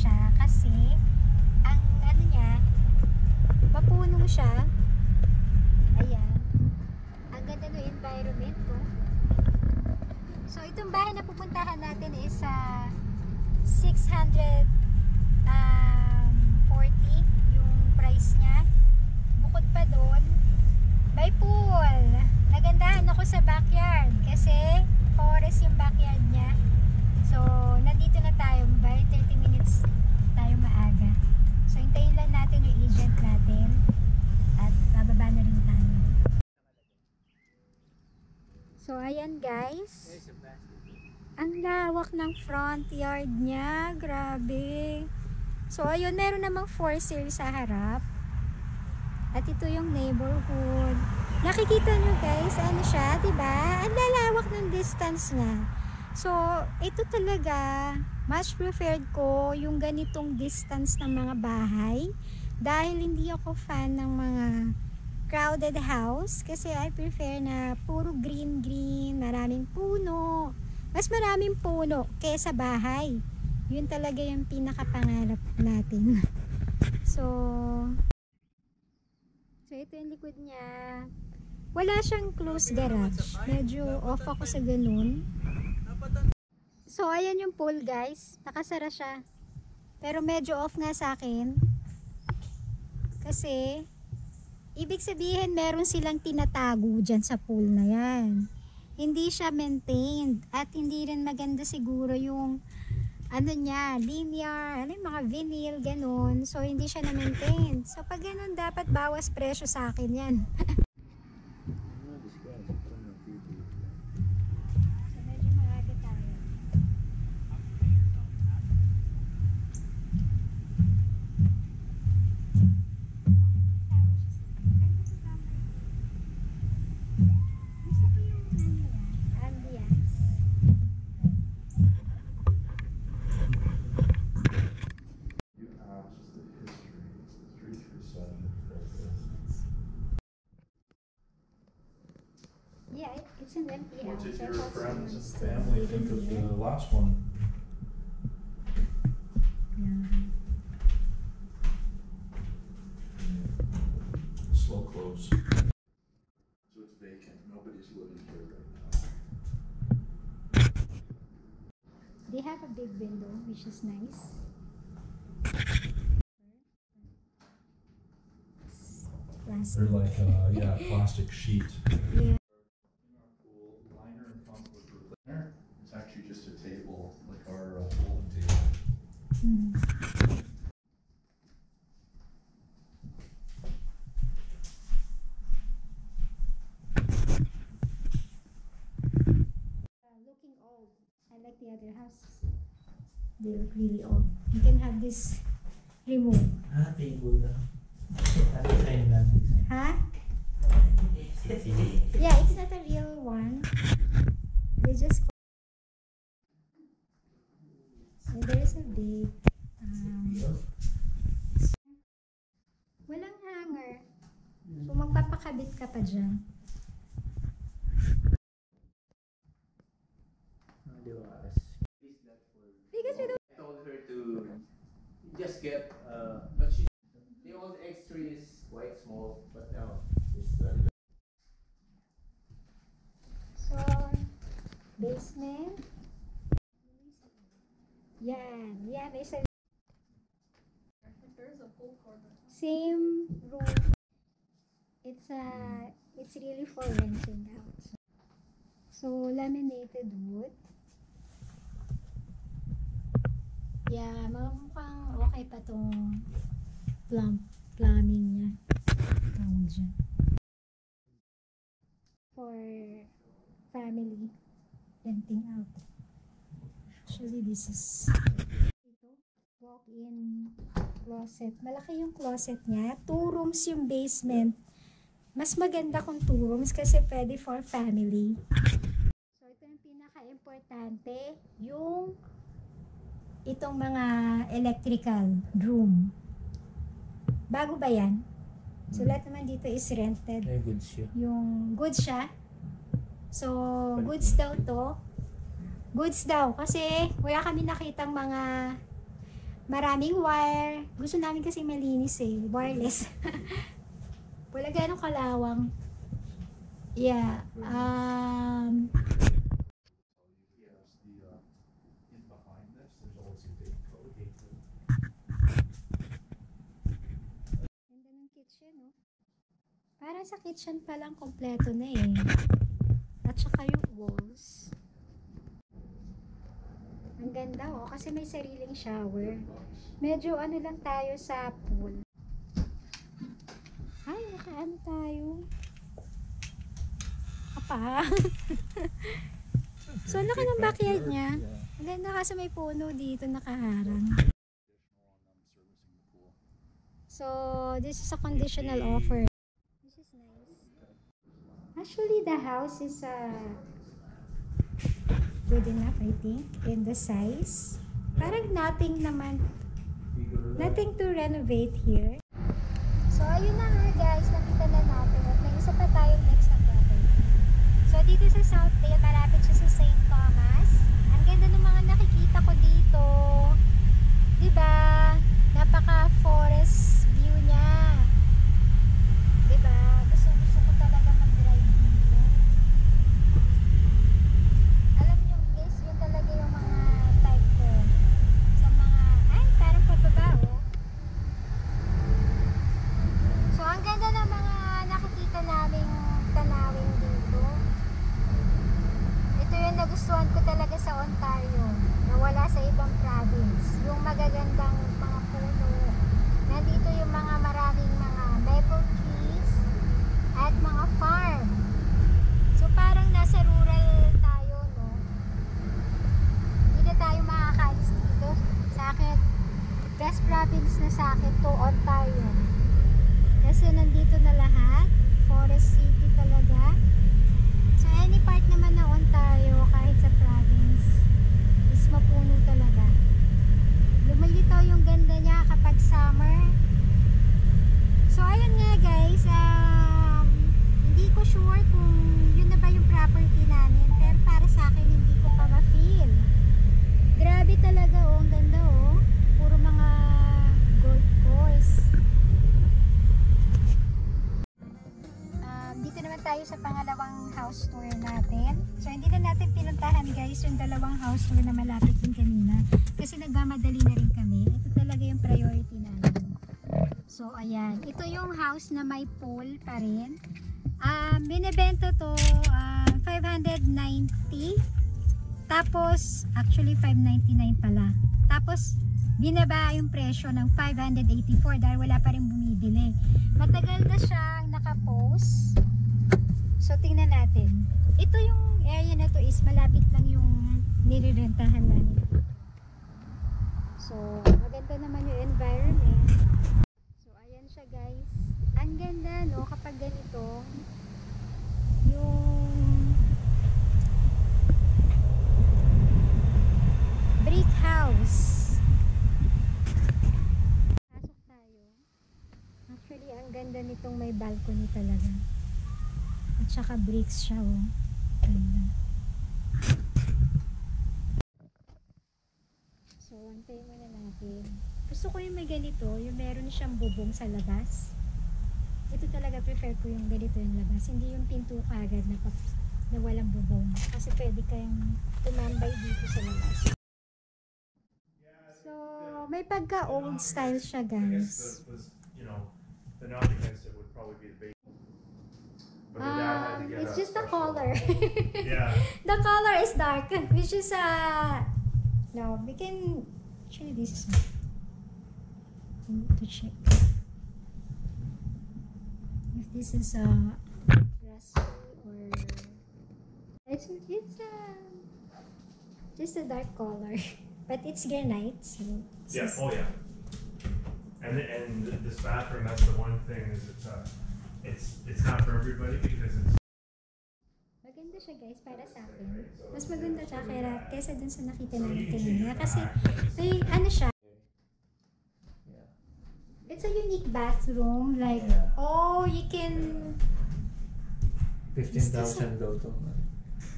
siya kasi ang ano niya, mapuno siya. Ayan. Ang ganda ng environment ko. So, itong bahay na pupuntahan natin is 640 yung price niya. Bukod pa doon, may pool. Nagandahan ako sa backyard kasi forest yung backyard niya. So, nandito na tayo. By 30 minutes tayo maaga. So, hintayin lang natin yung agent natin at bababa na rin tayo. So, ayan guys. Ang lawak ng front yard niya. Grabe. So, ayun, meron namang for sale sa harap. At ito yung neighborhood. Nakikita nyo guys, ano siya, diba? Ang lalawak ng distance niya. So, ito talaga, much preferred ko yung ganitong distance ng mga bahay. Dahil hindi ako fan ng mga crowded house. Kasi I prefer na puro green, maraming puno. Mas maraming puno kaysa bahay. Yun talaga yung pinakapangarap natin. So ito yung likod niya. Wala siyang closed garage. Medyo off ako sa ganun. So ayan yung pool guys. Nakasara siya. Pero medyo off nga sa akin. Kasi ibig sabihin meron silang tinatago dyan sa pool na yan. Hindi siya maintained. At hindi rin maganda siguro yung ano niya, linear, ano yung mga vinyl, ganun. So, hindi siya na-maintain. So, pag ganun, dapat bawas presyo sa akin yan. So, medyo maaga tayo. Gusto ko yung ambience. Yeah, it's an empty What house. did I your thought friends and someone's still family living think of here. the last one? Yeah. Slow close. So it's vacant. Nobody's living here right now. They have a big window, which is nice. Plastic. They're like, yeah, plastic sheet. Yeah. Pool liner and pump was replaced. It's actually just a table, like our bowling table. Looking old. I like the other house. They look really old. You can have this removed. Table lang. Design lang. Huh? Yeah, it's not a real one. They just. So there's a big. Walang hanger. So magpapakabit ka pa dyan. Because we don't. I told her to just get, but she, the old X3 is quite small, but now it's very. So, basement. Yeah, there's a same room. It's really for renting out. So, laminated wood. Yeah, mukhang okay pa tong plumbing niya. Tawag dyan. For family renting out. Actually, this is walk-in closet. Malaki yung closet niya. 2 rooms yung basement. Mas maganda kung 2 rooms kasi pwede for family. So, ito yung pinaka-importante. Yung itong mga electrical room. Bago ba yan? So, lahat naman dito is rented. Very good siya. Yung goods siya. So, goods daw to. Goods daw. Kasi, wala kami nakitang mga Maraming wire. Gusto namin kasi malinis eh. Wireless. Wala ganong kalawang. Yeah. Yes, in behind this, there's always a big code. Ganda ng kitchen, no? Para sa kitchen pa lang kompleto na eh. At saka yung walls. Ang ganda oh, kasi may sariling shower. Medyo ano lang tayo sa pool. Ay, nakaano tayo. Apa? So, laki ng backyard niya. Ang ganda kasi may puno dito nakaharang. So, this is a conditional offer. This is nice. Actually, the house is good enough, I think, in the size. Parang nothing naman. Nothing to renovate here. So, ayun na nga guys, nakita na natin at may isa pa tayong next na property. So, dito sa Southdale, malapit siya sa St. Thomas. Ang ganda ng mga nakikita ko dito. Diba? Napaka-forest view niya. Diba? Gusto ko talaga mag-drive dito. Alam niyo guys, yun talaga yung mga type ko. Sa mga, ay, parang pababa oh. So, ang ganda ng mga nakikita naming tanawin dito. Ito yung nagustuhan ko talaga sa Ontario, na wala sa ibang province. Yung magagandang mga puno. Nandito yung mga maraming mga maple trees at mga farm. So, parang nasa rural tayo, no? Hindi na tayo makakaalis dito. Sa akin, best province na sa akin to Ontario. Kasi nandito na lahat. Forest city talaga. So, any part naman ng Ontario, kahit sa province, is mapuno talaga. Lumilitaw yung ganda niya kapag summer. So, ayun nga guys. Hindi ko sure kung yun na ba yung property namin. Pero para sa akin, hindi ko pa ma-feel. Grabe talaga oh. Ang ganda oh. Puro mga golf course. Dito naman tayo sa pangalawang house tour natin. So, hindi na natin pinuntahan guys yung dalawang house tour na malapit din kanina. Kasi nagmamadali na rin kami. Ito talaga yung priority namin. So, ayan. Ito yung house na may pool pa rin. Binibenta to 590. Tapos, actually 599 pala. Tapos, binaba yung presyo ng 584 dahil wala pa rin bumibili. Matagal na siyang nakapost. So, tingnan natin. Ito yung area na to is malapit lang yung nilirentahan namin. So, maganda naman yung environment. So, ayan siya guys. Ang ganda no kapag ganito. Yung brick house. Pasok tayo. Actually, ang ganda nitong may balcony talaga. At saka bricks siya oh. Ganda. So, antayin muna natin. Gusto ko yung may ganito, yung meron siyang bubong sa labas. Ito talaga prefer ko yung ganito yung labas. Hindi yung pinto kagad na walang bubong. Kasi pwede kayong tumambay dito sa labas. So, may pagka old style siya guys. The knock against it would probably be the base. But the dad had to get It's a just the special- color. Yeah. The color is dark, which is no, we can actually this is to check if this is rusty or it's just a dark color, but it's granite, so Yeah. Oh yeah. And this bathroom, that's the one thing is it's not for everybody because it's. maganda siya guys para sa akin. Mas maganda siya kaysa dun sa nakita namin kanina kasi may ano siya. It's a unique bathroom, like, Yeah. oh, you can, 15,000 go to.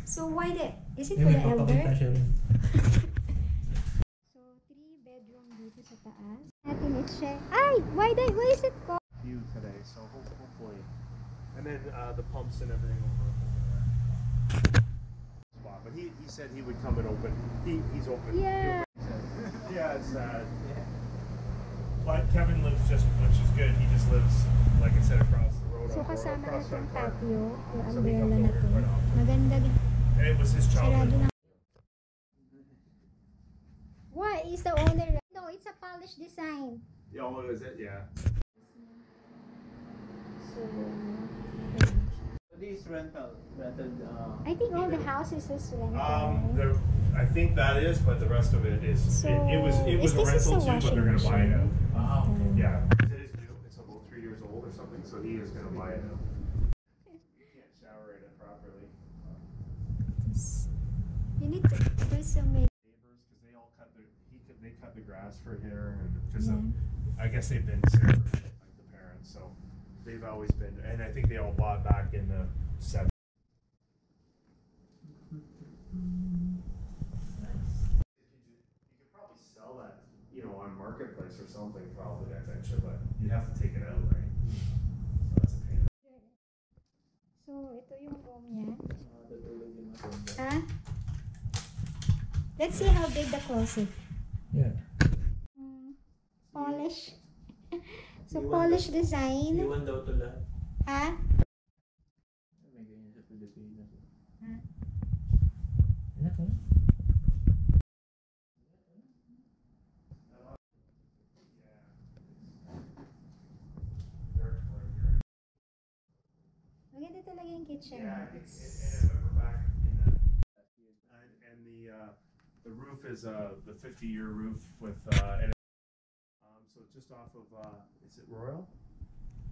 so why the, is it for the elder? siya rin. So, 3 bedroom dito sa taas. Natin i-check. Ay! Why is it cold? View today, so hopefully. And then the pumps and everything over there. Spot. But he said he would come and open. He's open. Yeah. Yeah, it's but Kevin lives just, which is good. He just lives, like I said, across the road. So on kasama na across itong that park. patio, yung So he umbrella comes na over to. quite often. Maganda din. And it was his Sarado childhood. na. What is the owner? No, it's a polished design. Yeah, oh, is it? Yeah. So, This rented. I think all the houses is rental. I think that is, but the rest of it is. So, it was a is this rental a too, but they're gonna washing buy it out. machine? Wow. Yeah, 'cause it is new. It's about 3 years old or something, so he is gonna buy it out. You can't shower in it properly. You need to do some make. Neighbors, because they all they cut the grass for here, and because Yeah. I guess they've been separate, like the parents, so they've always been, and I think they all bought back in the 70s. You could probably sell that, on Marketplace or something, probably, I bet you, but you have to take it out, right? So that's a pain. So, ito yung room niya. Tutulog yung mga Ha? Let's see how big the closet. Yeah. Polish. So, Iwan polish daw- design. Iwan daw to lahat. Ha? May ganyan sa Pilipinas. Ha? Maganda talaga yung kitchen. Yeah, I think, It's- and I remember back in and the roof is the 50-year roof with and so just off of is it Royal?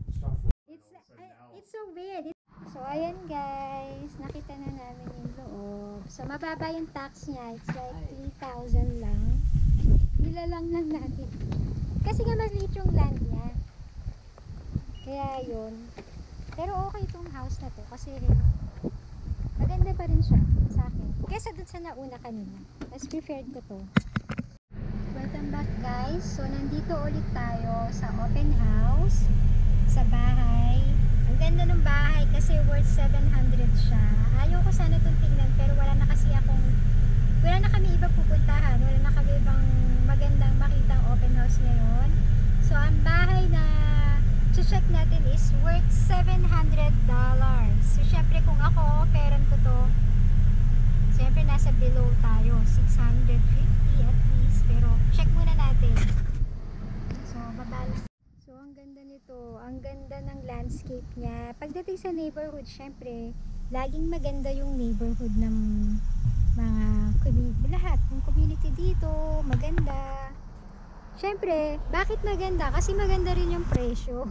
Just off Royal. It's so weird. So, ayan guys. Nakita na namin yung loob. So, mababa yung tax niya. It's like 3,000 lang. Nilalang lang natin. Kasi nga maliit yung land niya. Kaya yun. Pero okay itong house na to. Kasi maganda pa rin siya sa akin. Kesa dun sa nauna kanina. Mas preferred ko to. Welcome back guys. So, nandito ulit tayo sa open house. Sa bahay. Ang ganda ng bahay kasi worth 700 siya. Ayaw ko sana itong tingnan pero wala na kami iba pupuntahan. Wala na kami ibang magandang makitang open house ngayon. So ang bahay na check natin is worth $700. So syempre kung ako, parent ko to, syempre nasa below tayo. 650 at least. Pero check muna natin. So babala. So, ang ganda nito. Ang ganda ng landscape niya. Pagdating sa neighborhood, syempre, laging maganda yung neighborhood ng mga community. Lahat. Yung community dito, maganda. Syempre, bakit maganda? Kasi maganda rin yung presyo.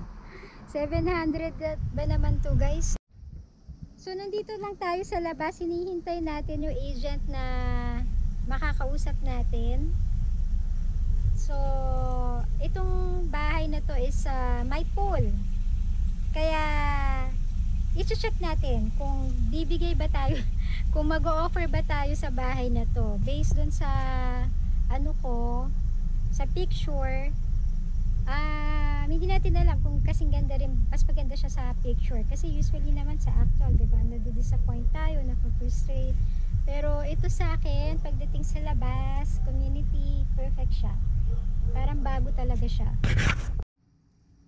700 ba naman to guys? So, nandito lang tayo sa labas. Hinihintay natin yung agent na makakausap natin. So, itong bahay na to is may pool. Kaya, i-check natin kung bibigay ba tayo, kung mag-o-offer ba tayo sa bahay na to. Based dun sa, sa picture, hindi natin alam kung kasing ganda rin, mas maganda siya sa picture. Kasi usually naman sa actual, diba, nadi-disappoint tayo, napag-frustrate. Pero ito sa akin, pagdating sa labas, community, perfect siya. Parang bago talaga siya.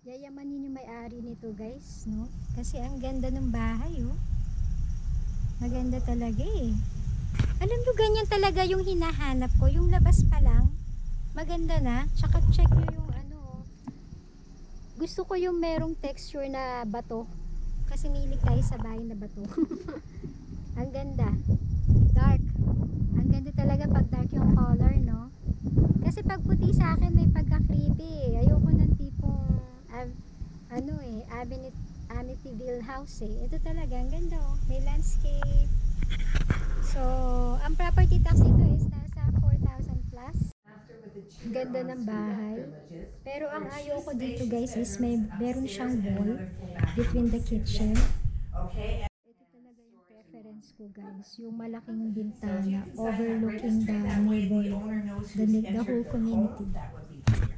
Yayamanin yung may-ari nito guys, no? Kasi ang ganda ng bahay, oh. Maganda talaga eh. Alam mo, ganyan talaga yung hinahanap ko. Yung labas pa lang, maganda na. Tsaka check nyo yung gusto ko yung merong texture na bato. Kasi milig tayo sa bahay na bato. Ang ganda. Dark. Ang ganda talaga pag dark yung color, no? Kasi pag puti sa akin may pagka-creepy. Ayoko ng tipong Amityville house eh. Ito talaga, ang ganda oh. May landscape. So, ang property tax nito is nasa 4,000 plus. Ganda ng bahay. Pero ang ayaw ko dito guys is meron siyang wall between the kitchen. Ito talaga yung preference ko guys, yung malaking bintana overlooking the That way the neighbor, owner knows the who's whole entered the community. home. That would be here.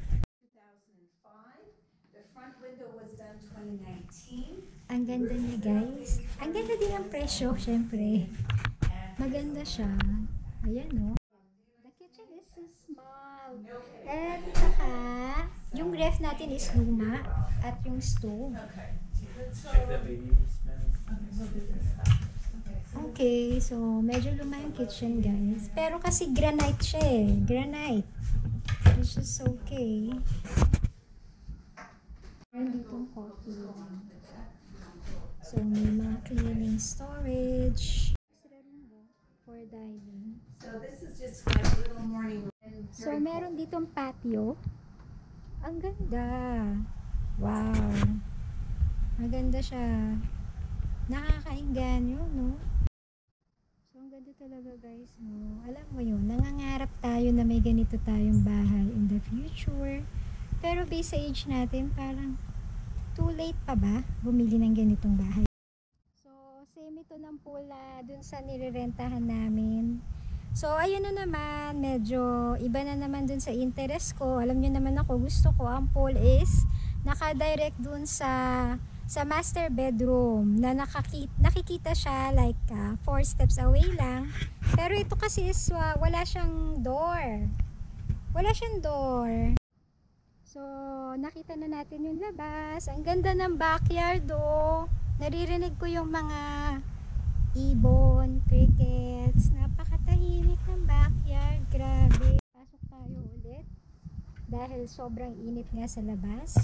2005, the front window was done 2019. Ang ganda niya guys. Ang ganda din ang presyo, syempre. Maganda siya. Ayan no. The kitchen is so small. At saka, yung ref natin is luma at yung stove. Check the baby smell. Okay, so medyo luma yung kitchen guys. Pero kasi granite siya eh. Granite. Which is okay. Meron ditong coffee room. So may mga cleaning storage. Extra room for dining. So this is just like a little morning room. So meron ditong patio. Ang ganda. Wow. Maganda siya. Nakakainganyo, no? So ang ganda talaga guys, no? Alam mo yun, nangangarap tayo na may ganito tayong bahay in the future. Pero based sa age natin, parang too late pa ba bumili ng ganitong bahay? So same ito ng pula dun sa nirerentahan namin. So ayun na naman, medyo iba na naman dun sa interest ko. Alam nyo naman ako, gusto ko ang pool is naka-direct dun sa master bedroom na nakikita siya like 4 steps away lang. Pero ito kasi is wala siyang door. Wala siyang door. So nakita na natin yung labas. Ang ganda ng backyard oh. Naririnig ko yung mga ibon, crickets. Napakatahimik ng backyard. Grabe. Pasok tayo ulit. Dahil sobrang init nga sa labas.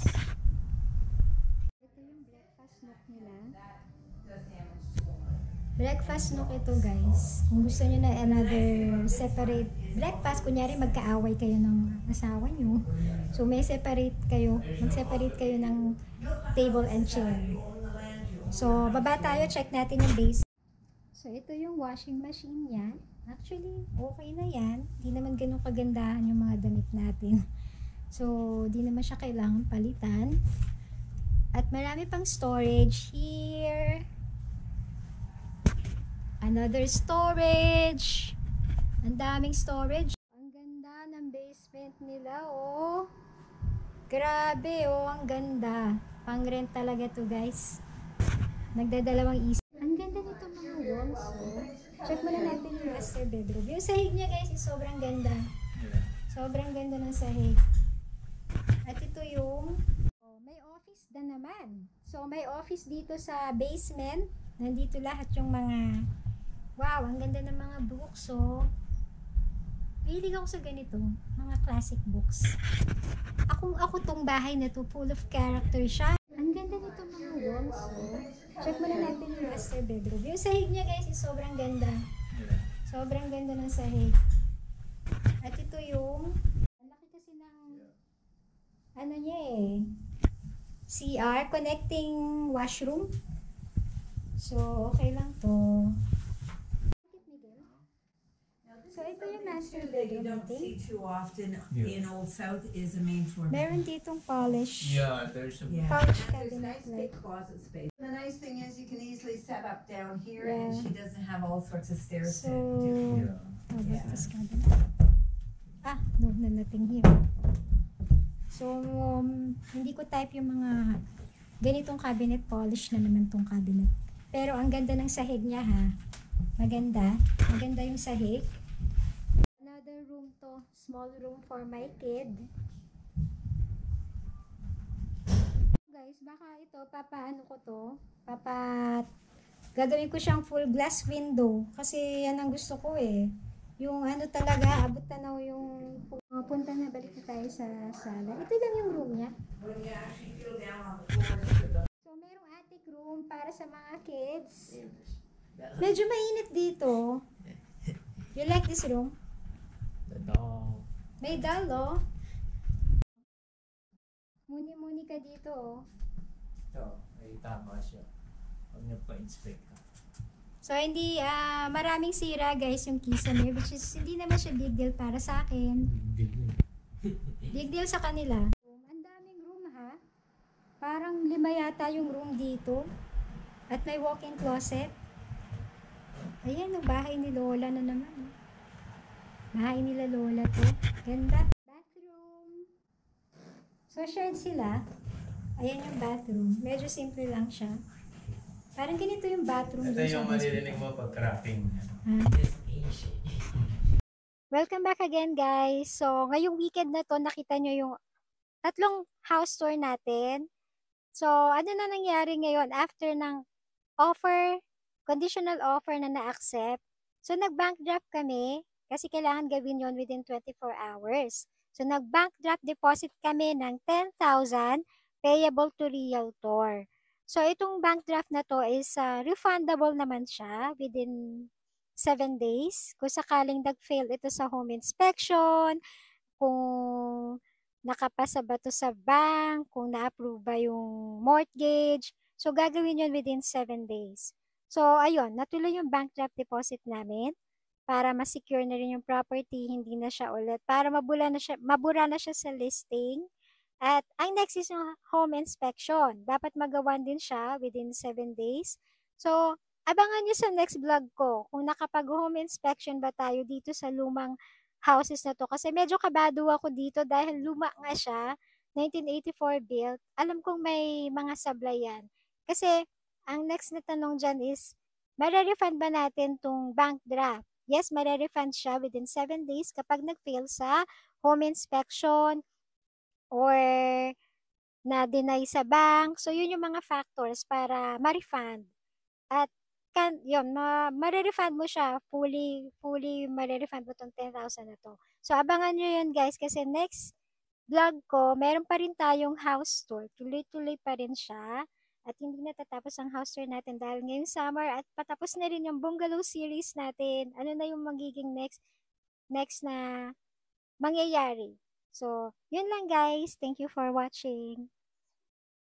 Ito yung breakfast nook nila. Breakfast nook ito guys. Kung gusto nyo na another separate breakfast, kunyari magkaaway kayo ng asawa nyo. So may separate kayo. Mag-separate kayo ng table and chair. So baba tayo, check natin yung base. So ito yung washing machine niya. Actually, okay na yan. Hindi naman ganun kagandahan yung mga damit natin. So, di naman siya kailangan palitan. At marami pang storage here. Another storage. Ang daming storage. Ang ganda ng basement nila, oh. Grabe, oh. Ang ganda. Pang-rent talaga to, guys. Nagdadalawang isip. Ang ganda nito mga walls, oh. Check muna natin yung master bedroom. Yung sahig niya, guys, is sobrang ganda. Sobrang ganda ng sahig. At ito yung may office na naman. So may office dito sa basement. Nandito lahat yung mga wow, ang ganda ng mga books. So mahilig ako sa ganito, mga classic books. Ako tong bahay na to, full of character siya. Ang ganda nito mga walls. So check muna natin yung master bedroom. Yung sahig niya guys is sobrang ganda. Sobrang ganda ng sahig. At ito yung laki kasi ng ano niya eh, CR, connecting washroom. So, okay lang to. So, ito yung master That you bedroom don't natin. see too often Yeah. in Old South is a main floor. Meron ditong polish. Yeah, there's a Yeah. Pouch And there's cabinet, nice big like- closet space. The nice thing is you can easily set up down here and Yeah. she doesn't have all sorts of stairs So, to do. how about Yeah. this cabinet? No, nothing here. So, hindi ko type yung mga ganitong cabinet, polish na naman tong cabinet. Pero ang ganda ng sahig niya ha. Maganda. Maganda yung sahig. Another room to. Small room for my kid. Guys, baka ito, papaano ko to? Gagawin ko siyang full glass window. Kasi yan ang gusto ko eh. Yung ano talaga, abot tanaw yung punta na, balik na tayo sa sala. Ito lang yung room niya. When you actually feel down on the floor. So, merong attic room para sa mga kids. Medyo mainit dito. You like this room? the dog. May doll, oh. Muni-muni ka dito, oh. Ito, ay tama siya. Pag nagpa-inspect ka. So, hindi, maraming sira, guys, yung Kisame, which is, hindi naman siya big deal para sa akin. Big deal sa kanila. Ang daming room, ha? Parang 5 yata yung room dito. At may walk-in closet. Ayan, yung bahay ni Lola na naman. Bahay nila Lola to. Ganda. Bathroom. So, shared sila. Ayan yung bathroom. Medyo simple lang siya. Parang ganito yung bathroom Ito dun sa yung maririnig hospital. mo pag cracking. Welcome back again, guys. So, ngayong weekend na to, nakita nyo yung tatlong house tour natin. So, ano na nangyari ngayon after ng offer, conditional offer na na-accept? So, nag-bank draft kami kasi kailangan gawin yon within 24 hours. So, nag-bank draft deposit kami ng 10,000 payable to realtor. So, itong bank draft na to is refundable naman siya within 7 days. Kung sakaling nag-fail ito sa home inspection, kung nakapasa ba to sa bank, kung na-approve ba yung mortgage. So, gagawin yun within 7 days. So, ayun, natuloy yung bank draft deposit namin para ma-secure na rin yung property, hindi na siya ulit, para mabura na siya sa listing. At ang next is yung home inspection. Dapat magawan din siya within 7 days. So, abangan nyo sa next vlog ko kung nakapag-home inspection ba tayo dito sa lumang houses na to. Kasi medyo kabado ako dito dahil luma nga siya, 1984 built. Alam kong may mga sablay yan. Kasi, ang next na tanong dyan is, marerefund ba natin tong bank draft? Yes, marerefund siya within 7 days kapag nag-fail sa home inspection or na-deny sa bank. So, yun yung mga factors para ma-refund. At yun, marerefund mo siya, fully marerefund mo tong 10,000 na to. So, abangan nyo yun guys, kasi next vlog ko, meron pa rin tayong house tour. Tuloy-tuloy pa rin siya. At hindi natatapos ang house tour natin dahil ngayong summer at patapos na rin yung bungalow series natin. Ano na yung magiging next na mangyayari. So, yun lang guys. Thank you for watching.